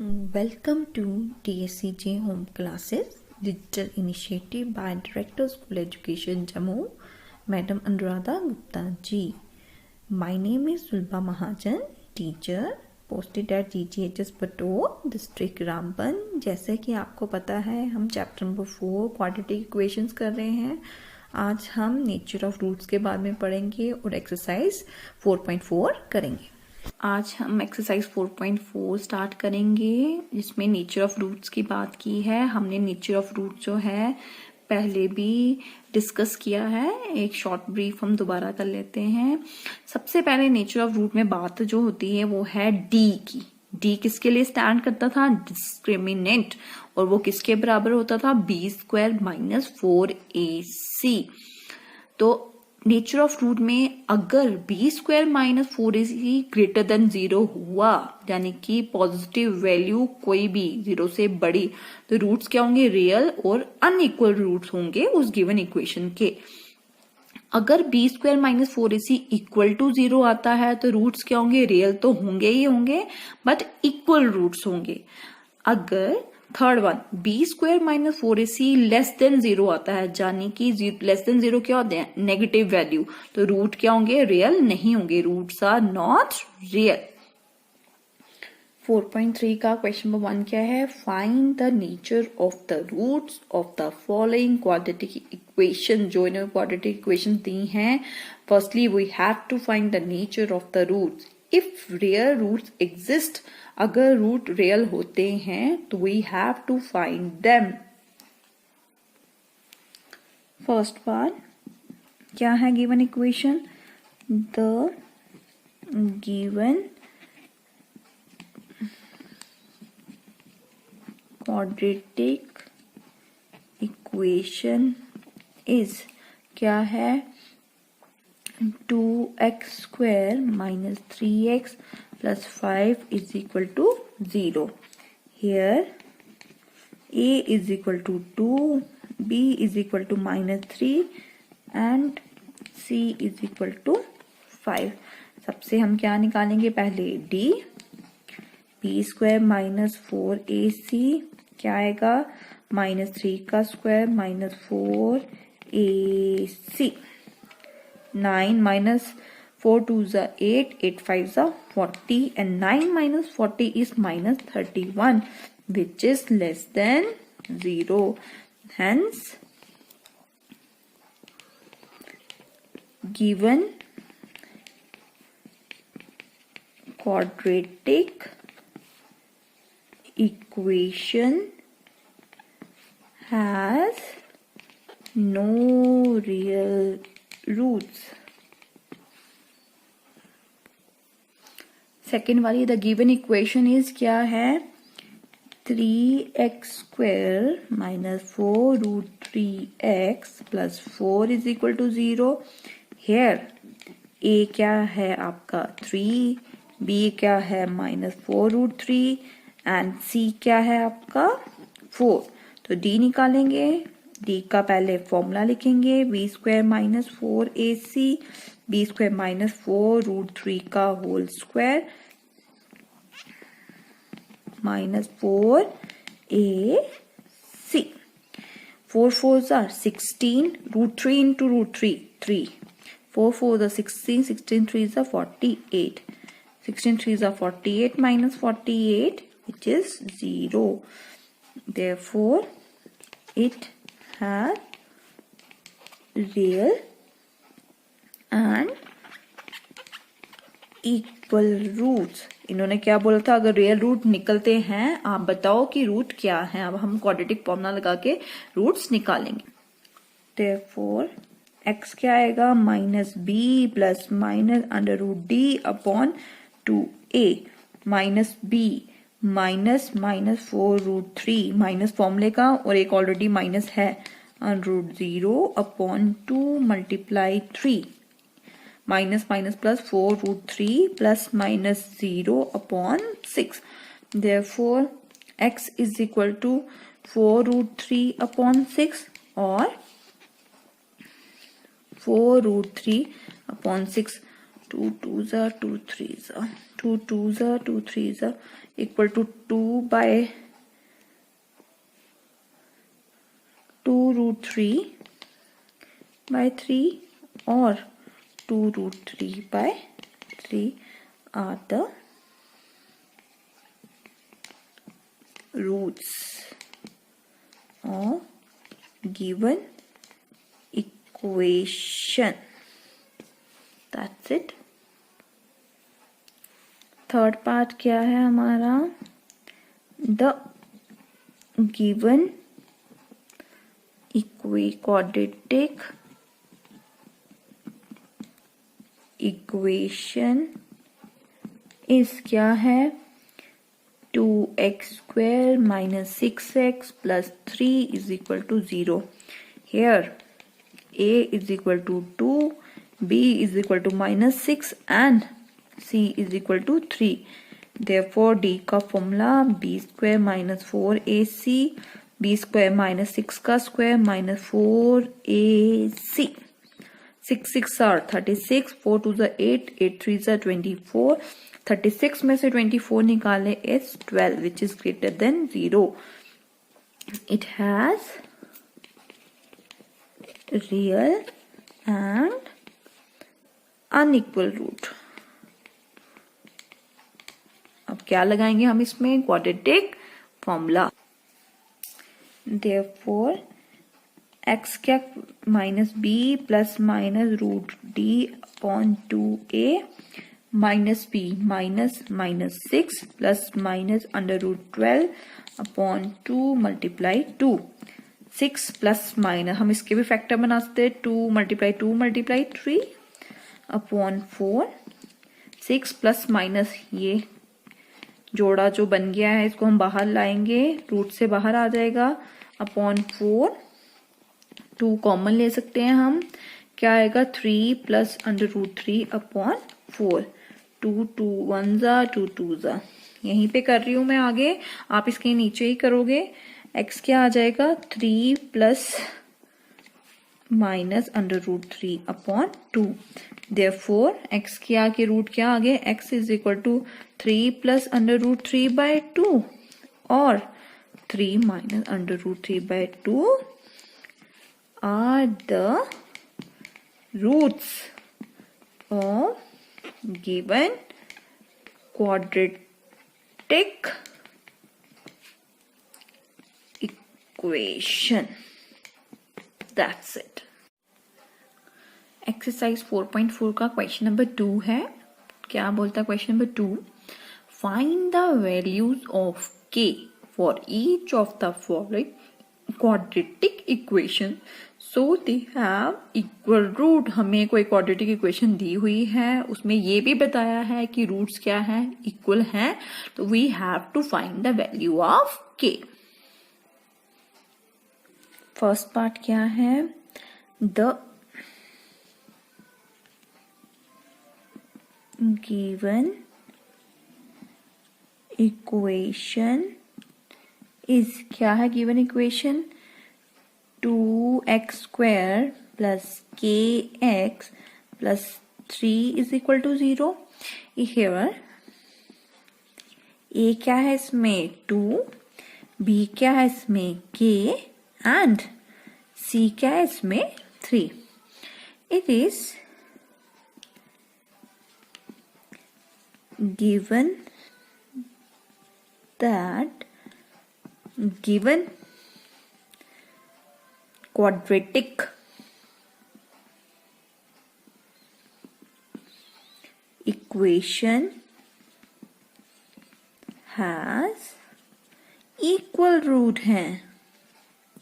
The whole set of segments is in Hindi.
Welcome to DSCJ Home Classes, digital initiative by Director School Education Jammu, Madam Anuradha Gupta ji. My name is Sulba Mahajan, teacher, posted at GGHS Patore, district Ramban. जैसे कि आपको पता है हम चैप्टर नंबर 4 क्वाड्रेटिक इक्वेशंस कर रहे हैं. आज हम नेचर ऑफ रूट्स के बारे में पढ़ेंगे और एक्सरसाइज 4.4 करेंगे. आज हम एक्सरसाइज 4.4 स्टार्ट करेंगे जिसमें नेचर ऑफ रूट्स की बात की है. हमने नेचर ऑफ रूट जो है पहले भी डिस्कस किया है. एक शॉर्ट ब्रीफ हम दोबारा कर लेते हैं. सबसे पहले नेचर ऑफ रूट में बात जो होती है वो है डी की. डी किसके लिए स्टैंड करता था? डिस्क्रिमिनेंट. और वो किसके बराबर होता था? b² minus 4ac. तो नेचर ऑफ रूट में अगर b² minus 4ac greater than 0 हुआ, यानी कि पॉजिटिव वैल्यू कोई भी 0 से बड़ी, तो रूट्स क्या होंगे? रियल और अनइक्वल रूट्स होंगे उस गिवन इक्वेशन के. अगर b² minus 4ac equal to 0 आता है तो रूट्स क्या होंगे? रियल तो होंगे ही होंगे बट इक्वल रूट्स होंगे. अगर third one b² minus 4ac less than 0 आता है, यानी कि लेस देन 0 क्या होते हैं? Negative value. तो रूट क्या होंगे? रियल नहीं होंगे. Roots are not real. 4.3 का क्वेश्चन नंबर 1 क्या है? Find the nature of the roots of the following quadratic equation. जो इन्होंने क्वाड्रेटिक इक्वेशन दी हैं, firstly we have to find the nature of the roots. If real roots exist, अगर रूट रियल होते हैं तो we have to find them. First part क्या है? Given equation. The given quadratic equation is क्या है? 2x² minus 3x plus 5 is equal to 0. Here a is equal to 2, b is equal to minus 3 and c is equal to 5. सबसे हम क्या निकालेंगे? पहले d. b² माइनस 4ac क्या आएगा? माइनस 3 का square minus 4ac. 9 minus 4 2s are 8, 8 5s are 40, and 9 minus 40 is minus 31, which is less than 0. Hence, given quadratic equation has no real roots. Second वाली द गिवन इक्वेशन इज क्या है? 3x² minus 4√3x plus 4 is equal to 0. Here a क्या है आपका? 3, b क्या है? माइनस 4√3 एंड c क्या है आपका? 4. तो d निकालेंगे. d का पहले फॉर्मूला लिखेंगे. b² minus 4ac, b² minus 4√3 का whole square minus 4ac. 4 4s are 16, √3 into √3 3. 4 4s are 16, 16 3s are 48. 16 3s are 48 minus 48, which is 0. Therefore, it have real and equal roots. इन्होंने क्या बोला था? अगर रियल रूट निकलते हैं, आप बताओ कि रूट क्या है. अब हम क्वाड्रेटिक फॉर्मूला लगा के रूट्स निकालेंगे. Therefore, x क्या आएगा? Minus b plus minus √d upon 2a minus b minus minus 4√3 minus फॉर्मूले का, और एक ऑलरेडी माइनस है, √0 upon 2 multiply 3 minus minus plus 4√3 plus minus 0 upon 6. Therefore x is equal to 4√3 upon 6 और 4√3 upon 6. 2 2s are 2 3s are 2 2s are 2 3s are. Equal to 2/2√3/3 और 2√3/3 are the roots of given equation. That's it. Third part क्या है हमारा? The given quadratic equation is क्या है? 2x² minus 6x plus 3 is equal to 0. Here a is equal to 2, b is equal to minus 6 and c is equal to 3. Therefore d का formula b² minus 4ac, b² minus 6 का square minus 4ac. 6 6 are 36, 4 2 are 8, 8 3 are 24. 36 में से 24 निकाले is 12 which is greater than 0. It has real and unequal root. अब क्या लगाएंगे हम इसमें? Quadratic formula. Therefore x क्या minus b plus minus root d upon 2a minus b minus minus 6 plus minus under root 12 upon 2 multiply 2. 6 plus minus हम इसके भी फैक्टर बना सकते हैं. 2 मल्टीप्लाई 3 अपॉन 4. 6 प्लस माइनस ये जोड़ा जो बन गया है इसको हम बाहर लाएंगे, रूट से बाहर आ जाएगा. अपॉन 4. 2 कॉमन ले सकते हैं हम. क्या आएगा? 3 प्लस अंडर रूट 3 अपॉन 4. 2 2 1 2 2 यहीं पे कर रही हूं मैं आगे, आप इसके नीचे ही करोगे. x क्या आ जाएगा? 3 plus minus under root 3 upon 2. Therefore x के आगे रूट क्या आ गया? x is equal to 3 plus under root 3/2 और 3 minus under root 3/2 are the roots of given quadratic equation. That's it. Exercise 4.4 का क्वेश्चन नंबर 2 है. क्या बोलता है question number 2? Find the values of k for each of the following quadratic equation so they have equal root. हमें कोई क्वाड्रेटिक इक्वेशन दी हुई है, उसमें ये भी बताया है कि रूट्स क्या है? इक्वल हैं. तो we have to find the value of k. First part क्या है? द given equation is क्या है? given equation 2x² plus kx plus 3 is equal to 0. Here a क्या है इसमें? 2, b क्या है इसमें? k and c क्या है इसमें? 3. It is given that given quadratic equation has equal root है.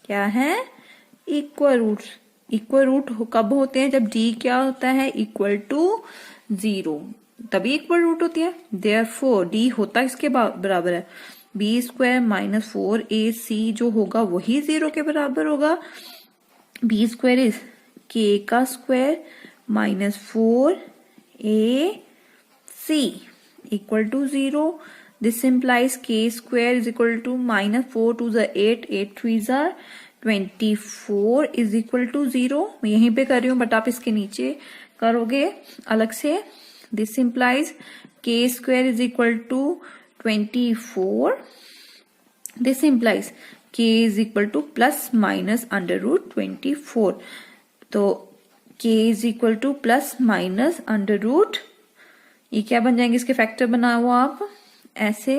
क्या है? equal roots. equal root कब होते हैं? जब d क्या होता है? equal to 0, तभी इक्वल रूट होती है. Therefore d होता इसके बराबर है. b² माइनस 4ac जो होगा वही 0 के बराबर होगा. b² इज k का square minus 4ac equal to 0. This implies k² is equal to minus 4 2 8, 8 3 24 is equal to 0. मैं यहीं पे कर रही हूँ बट आप इसके नीचे करोगे अलग से. This implies k² is equal to 24. This implies k is equal to plus minus under root 24. तो k is equal to plus minus under root, ये क्या बन जाएंगे, इसके फैक्टर बनाओ आप ऐसे,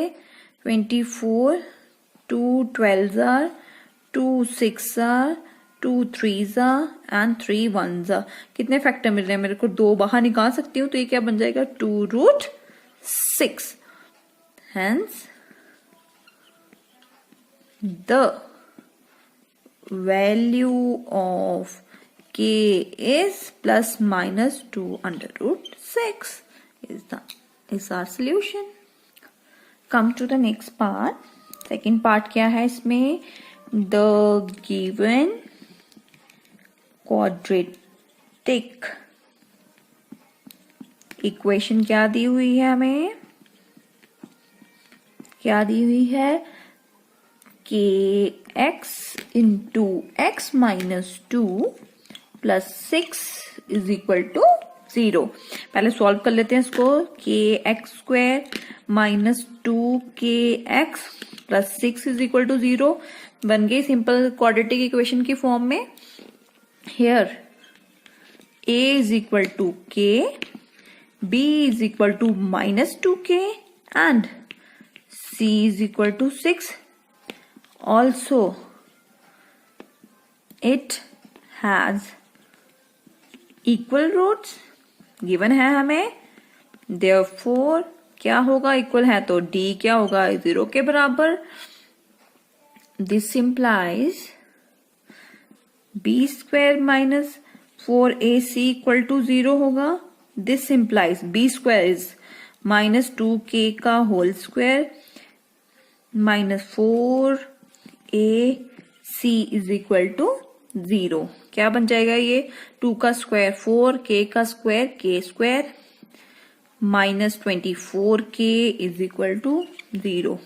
24, 2 12s are, 2 6s are, 2 3s are and 3 1s are. कितने फैक्टर मिल रहे हैं मेरे को, 2 बाहर निकाल सकती हूँ, तो ये क्या बन जाएगा 2√6. Hence the value of k is plus minus 2 under root 6 is our solution. Come to the next part. Second part क्या है इसमें, the given quadratic equation क्या दी हुई है हमें, क्या दी हुई है, kx into x minus 2 plus 6 is equal to 0. पहले सॉल्व कर लेते हैं इसको, kx square minus 2kx plus 6 is equal to 0 बन गई सिंपल क्वाड्रेटिक इक्वेशन की फॉर्म में. Here a is equal to k, b is equal to minus 2k and c is equal to 6. Also it has equal roots given है हमें, therefore क्या होगा, इक्वल है तो d क्या होगा, 0 के बराबर. This implies b square minus 4ac equal to 0 होगा. This implies b square is minus 2k का whole square minus 4ac is equal to 0. क्या बन जाएगा ये, 2 का स्क्वायर 4, k का square k square minus 24k is equal to 0.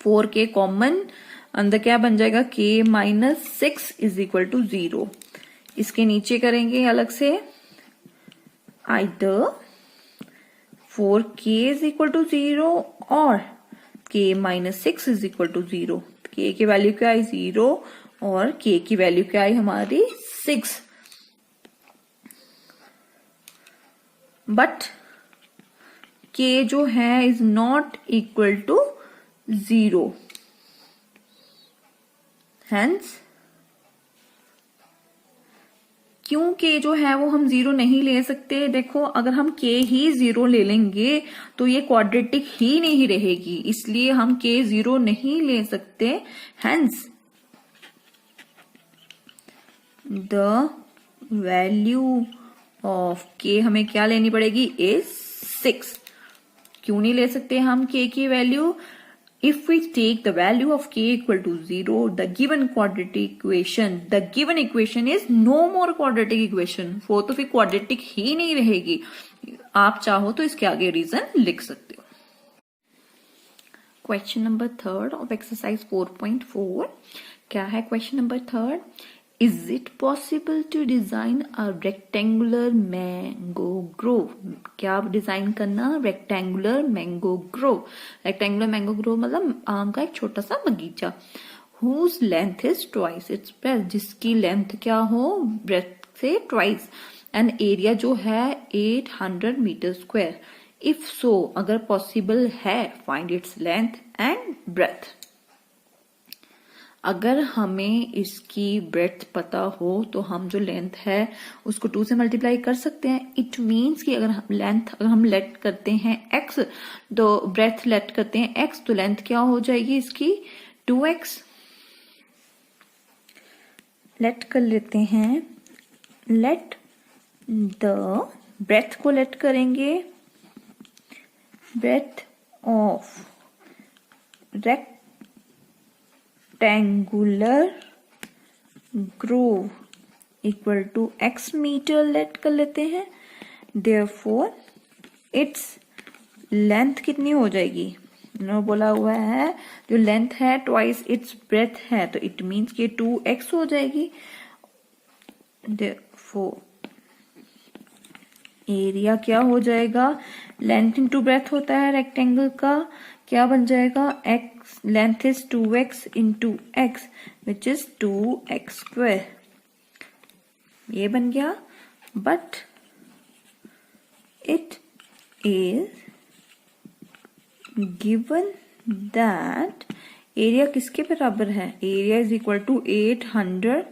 4k common, अंदर क्या बन जाएगा, k minus 6 is equal to 0. इसके नीचे करेंगे अलग से, either 4k is equal to 0 और k minus 6 is equal to 0. k की वैल्यू क्या आई, 0 और k की वैल्यू क्या आई हमारी 6. बट k जो है is not equal to 0. Hence क्यों k जो है वो हम 0 नहीं ले सकते, देखो अगर हम k ही 0 ले लेंगे तो ये क्वाड्रेटिक ही नहीं रहेगी, इसलिए हम k 0 नहीं ले सकते. Hence the value of k हमें क्या लेनी पड़ेगी, इज 6. क्यों नहीं ले सकते हम k की value, if we take the value of k equal to 0, the given equation is no more quadratic equation. वो तो फिर क्वाड्रेटिक ही नहीं रहेगी. आप चाहो तो इसके आगे रीजन लिख सकते हो. क्वेश्चन नंबर 3 ऑफ एक्सरसाइज 4.4 क्या है. Question number 3, Is it possible to design a rectangular mango grove? क्या डिजाइन करना, rectangular mango grove. Rectangular mango grove मतलब आम का एक छोटा सा बगीचा. Whose length is twice its breadth, जिसकी लेंथ क्या हो, breadth से twice, and area जो है 800 मीटर स्क्वायर. If so, अगर possible है, find its length and breadth. अगर हमें इसकी ब्रेथ पता हो तो हम जो लेंथ है उसको 2 से मल्टीप्लाई कर सकते हैं. इट मीन्स कि अगर हम लेट करते हैं x, तो ब्रेथ लेट करते हैं x, तो लेंथ क्या हो जाएगी इसकी 2x. लेट कर लेते हैं, लेट द ब्रेथ को लेट करेंगे, breadth of rectangular grove equal to x meter let कर लेते हैं. therefore its लेंथ कितनी हो जाएगी, बोला हुआ है जो लेंथ है ट्वाइस इट्स ब्रेथ है, तो इट मीन्स कि 2x हो जाएगी. therefore एरिया क्या हो जाएगा, लेंथ इंटू ब्रेथ होता है रेक्टेंगल का, क्या बन जाएगा, x length is 2x into x which is 2x square, ये बन गया. But it is given that area किसके बराबर है, area is equal to 800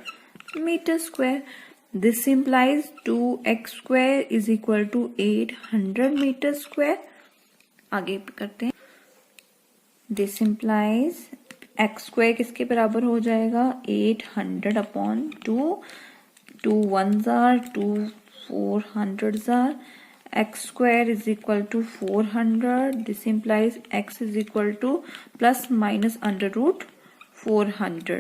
meter square. This implies 2x square is equal to 800 meter square. आगे करते हैं. दिस इम्प्लाइज x स्क्वायर किसके बराबर हो जाएगा, 800 upon 2, 2 1s are 2 400s are, x square is equal to 400. This implies x is equal to plus minus under root 400.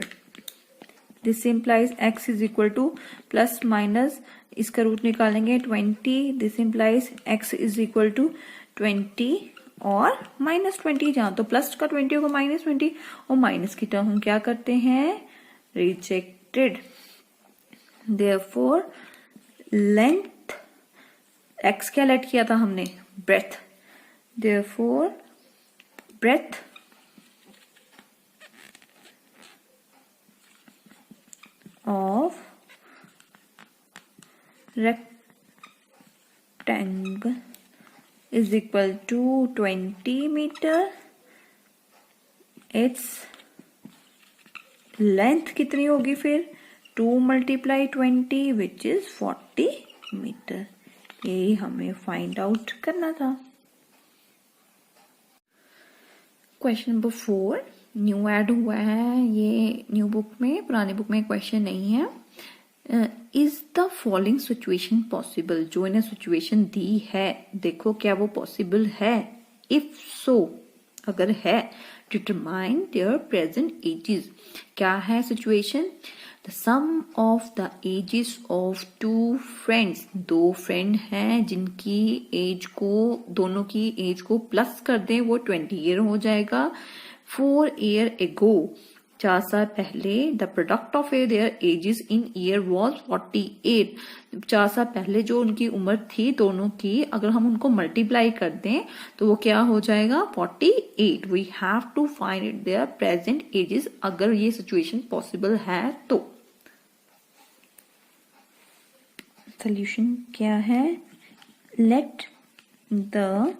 This implies x is equal to plus minus, इसका रूट निकालेंगे 20. This implies x is equal to 20 और माइनस 20. जहां तो प्लस का 20 होगा माइनस 20, और माइनस की टर्म हम क्या करते हैं, रिजेक्टेड. Therefore length x क्या लेट किया था हमने, breadth. Therefore breadth of rectangle is equal to 20 meter. Its length कितनी होगी फिर, 2 multiply 20 which is 40 मीटर. यही हमें फाइंड आउट करना था. क्वेश्चन नंबर 4 न्यू ऐड हुआ है, ये न्यू बुक में, पुरानी बुक में क्वेश्चन नहीं है. Is the following situation possible, जो इन्हें सिचुएशन दी है देखो क्या वो पॉसिबल है. इफ सो, अगर है, डिटरमाइन देयर प्रेजेंट एजेस. क्या है situation, the sum of the ages of 2 friends. 2 friend हैं जिनकी एज को, दोनों की एज को प्लस कर दें वो 20 ईयर हो जाएगा. 4 ईयर एगो, 4 साल पहले, the product of their edges in year was 48. 4 साल पहले जो उनकी उम्र थी दोनों की, अगर हम उनको मल्टीप्लाई कर दें तो वो क्या हो जाएगा, 48. We have to find their present ages, अगर ये सिचुएशन पॉसिबल है तो. सोल्यूशन क्या है, let the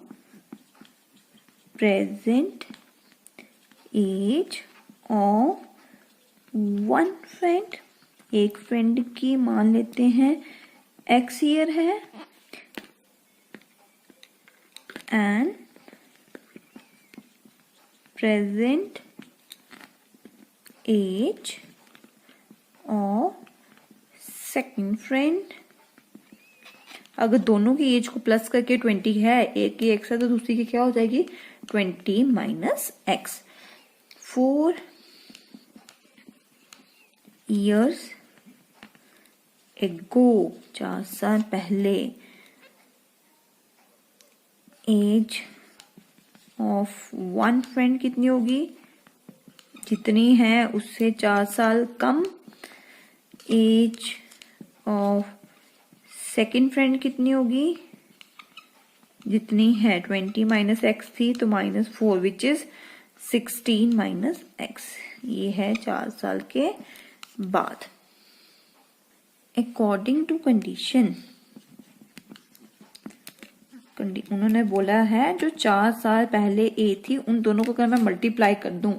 present age of 1 friend, एक फ्रेंड की मान लेते हैं x ईयर है, and present age of second friend. अगर दोनों की एज को प्लस करके 20 है, एक की x है तो दूसरी की क्या हो जाएगी, 20 माइनस x. 4 years ago, 4 साल पहले, एज ऑफ 1 फ्रेंड कितनी होगी, जितनी है उससे 4 साल कम. एज ऑफ सेकेंड फ्रेंड कितनी होगी, जितनी है 20 माइनस एक्स थी तो -4 विच इज 16 माइनस एक्स. ये है 4 साल के बाद. अकॉर्डिंग टू कंडीशन, उन्होंने बोला है जो 4 साल पहले एज थी उन दोनों को अगर मैं मल्टीप्लाई कर दूं,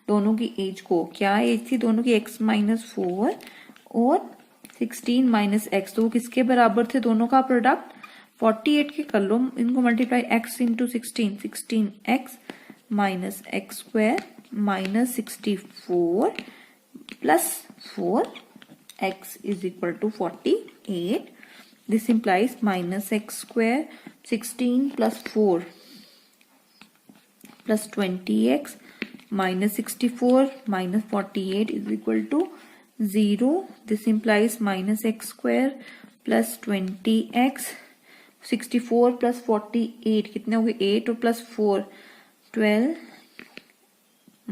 दोनों की एज को, क्या एज थी दोनों की, x-4 और 16 माइनस एक्स, तो किसके बराबर थे दोनों का प्रोडक्ट, 48 के कर लो इनको multiply, x into 16, 16x minus x square minus 64 plus 4x is equal to 48. This implies minus x square 16 plus 4 plus 20x minus 64 minus 48 is equal to 0. This implies minus x square plus 20x. 64 plus 48 कितने हो गए, 8 और plus 4 12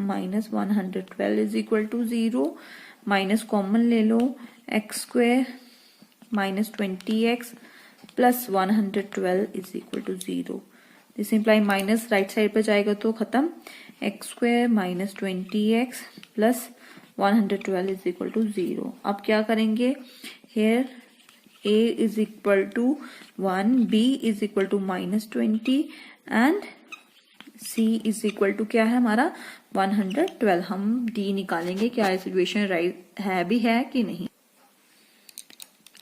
minus 112 is equal to 0. Minus common ले लो, x square minus 20x plus 112 is equal to 0. This imply minus right side पे जाएगा तो खत्म, x square minus 20x plus 112 is equal to 0। अब क्या करेंगे, here a is equal to 1, b is equal to minus 20 and c is equal to क्या है हमारा 112। हम d निकालेंगे, क्या ये सिचुएशन राइट है भी है कि नहीं।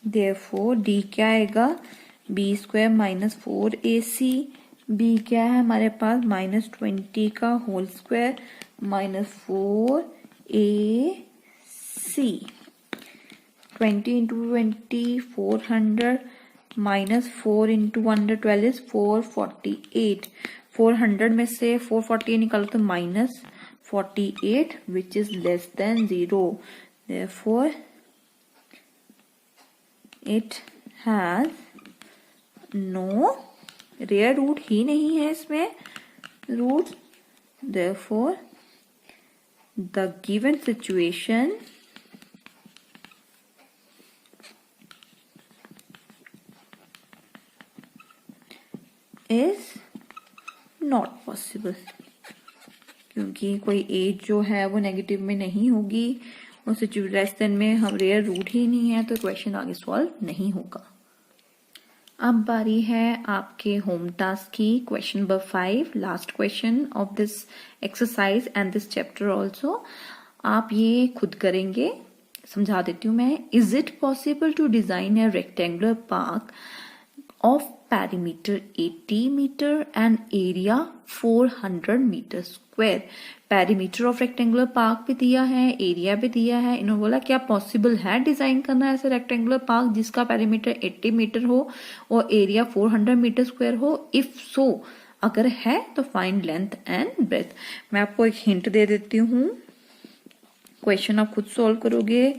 देयरफॉर d क्या आएगा, b square minus 4ac, b क्या है हमारे पास माइनस 20 का whole square minus 4ac, 20 into 20 400 minus 4 into 112 is 448। 400 में से 448 निकालो तो minus 48 which is less than 0। Therefore it has no real root ही नहीं है इसमें root. Therefore the given situation is not possible, क्योंकि कोई एज जो है वो नेगेटिव में नहीं होगी और सिचुएशन लेस देन में हम रियल रूट ही नहीं है, तो क्वेश्चन आगे सॉल्व नहीं होगा। अब बारी है आपके होम टास्क की, question number 5, last question of this exercise and this chapter also. आप ये खुद करेंगे, समझा देती हूँ मैं। Is it possible to design a rectangular park of perimeter 80 meter and area 400 meter square। perimeter of rectangular park भी दिया है, एरिया भी दिया है। इन्होंने बोला क्या पॉसिबल है डिजाइन करना ऐसे रेक्टेंगुलर पार्क जिसका पेरीमीटर 80 मीटर हो और एरिया 400 मीटर स्क्वायर हो। इफ सो, अगर है तो फाइंड लेंथ एंड ब्रेथ। मैं आपको एक हिंट दे देती हूँ, क्वेश्चन आप खुद सॉल्व करोगे।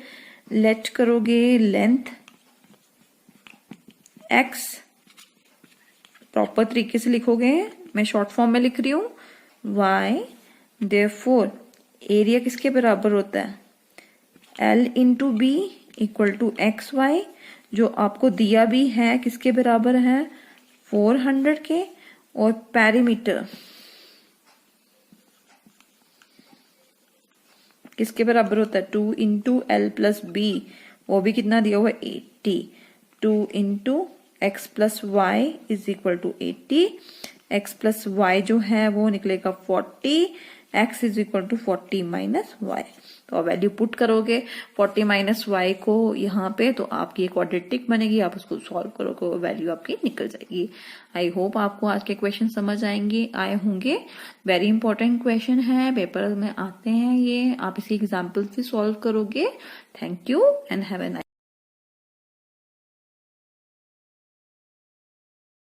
लेट करोगे लेंथ x प्रॉपर तरीके से लिखोगे, मैं शॉर्ट फॉर्म में लिख रही हूं y। देयरफॉर एरिया किसके बराबर होता है, l into b equal to x y, जो आपको दिया भी है किसके बराबर है 400 के, और पेरीमीटर किसके बराबर होता है 2 इंटू एल प्लस बी, वो भी कितना दिया हुआ है 80। 2 into x plus y is equal to 80। x plus y जो है वो निकलेगा 40, x is equal to 40 minus y. तो आप वैल्यू पुट करोगे 40 माइनस वाई को यहाँ पे, तो आपकी एक क्वाड्रेटिक बनेगी, आप उसको सॉल्व करोगे, वैल्यू आपकी निकल जाएगी। आई होप आपको आज के क्वेश्चन समझ आए होंगे। वेरी इंपॉर्टेंट क्वेश्चन है, पेपर में आते हैं ये, आप इसी एग्जाम्पल से सॉल्व करोगे। Thank you and have a nice